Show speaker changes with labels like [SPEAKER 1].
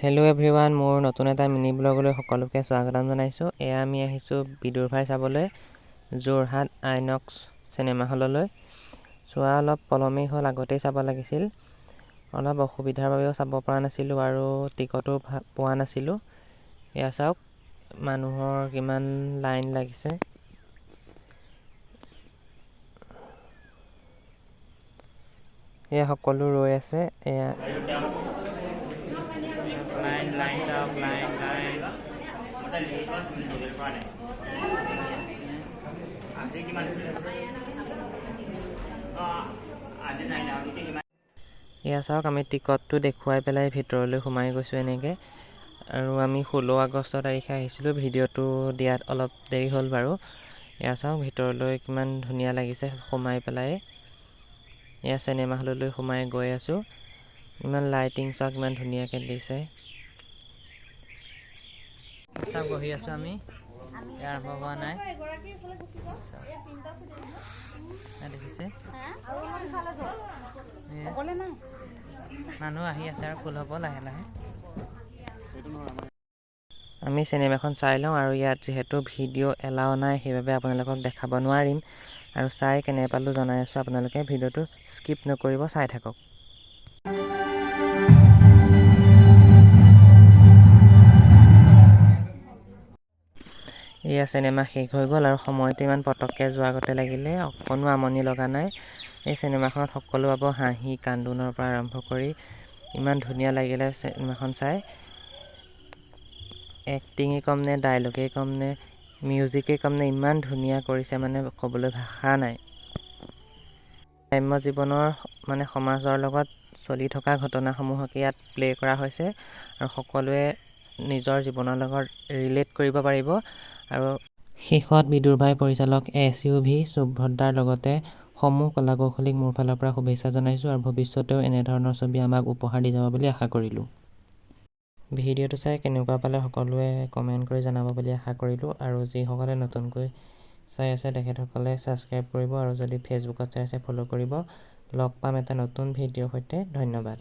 [SPEAKER 1] Hello' everyone, মোৰ নতুন এটা মিনি ব্লগলৈ সকলোকে স্বাগতম জনাইছোঁ। এয়া আমি আহিছোঁ বিদুৰ ভাই চাবলৈ যোৰহাট আইনক্স চিনেমা হললৈ। চোৱা অলপ পলমেই হ'ল, আগতেই চাব লাগিছিল। অলপ অসুবিধাৰ বাবেও চাব পৰা নাছিলোঁ আৰু টিকটো পোৱা নাছিলোঁ। এয়া চাওক, মানুহৰ কিমান লাইন লাগিছে। এয়া সকলো ৰৈ আছে। এয়া লাইন চাওক, লাইন এয়া চাওক, আমি টিকটটো দেখুৱাই পেলাই ভিতৰলৈ সোমাই গৈছোঁ এনেকৈ। আৰু আমি 16 আগষ্ট তাৰিখে আহিছিলোঁ। ভিডিঅ'টো দিয়াত অলপ দেৰি হ'ল বাৰু। এয়া চাওক, ভিতৰলৈ কিমান ধুনীয়া লাগিছে সোমাই পেলাই। এয়া চিনেমা হললৈ সোমাই গৈ আছোঁ। ইমান লাইটিং চাওক, ইমান ধুনীয়াকৈ দিছে। চাওক, বহি আছোঁ আমি। আৰম্ভ হোৱা নাই। দেখিছে, মানুহ আহি আছে আৰু ফুল হ'ব লাহে লাহে। আমি চিনেমাখন চাই লওঁ, আৰু ইয়াত যিহেতু ভিডিঅ' এলাও নাই, সেইবাবে আপোনালোকক দেখাব নোৱাৰিম। আৰু চাই কেনে পালোঁ জনাই আছোঁ। আপোনালোকে ভিডিঅ'টো স্কিপ নকৰিব, চাই থাকক। এয়া চিনেমা শেষ হৈ গ'ল আৰু সময়টো ইমান পটককৈ যোৱাৰ গতে লাগিলে, অকণো আমনি লগা নাই। এই চিনেমাখনত সকলো পাব, হাঁহি কান্দোনৰ পৰা আৰম্ভ কৰি। ইমান ধুনীয়া লাগিলে চিনেমাখন চাই। এক্টিঙেই কম নে, ডাইলগেই কম নে, মিউজিকেই কম নে, ইমান ধুনীয়া কৰিছে মানে ক'বলৈ ভাষা নাই। গ্ৰাম্য জীৱনৰ সমাজৰ লগত চলি থকা ঘটনাসমূহকে ইয়াত প্লে' কৰা হৈছে, আৰু সকলোৱে নিজৰ জীৱনৰ লগত ৰিলেট কৰিব পাৰিব। আৰু শেষত বিদুৰ ভাই পৰিচালক SUV সুভদ্ৰাৰ লগতে সমূহ কলা কৌশলীক মোৰ ফালৰ পৰা শুভেচ্ছা জনাইছোঁ, আৰু ভৱিষ্যতেও এনেধৰণৰ ছবি আমাক উপহাৰ দি যাব বুলি আশা কৰিলোঁ। ভিডিঅ'টো চাই কেনেকুৱা পালে সকলোৱে কমেণ্ট কৰি জনাব বুলি আশা কৰিলোঁ। আৰু যিসকলে নতুনকৈ চাই আছে তেখেতসকলে ছাবস্ক্ৰাইব কৰিব, আৰু যদি ফেচবুকত চাই আছে ফ'ল' কৰিব। লগ পাম এটা নতুন ভিডিঅ'ৰ সৈতে। ধন্যবাদ।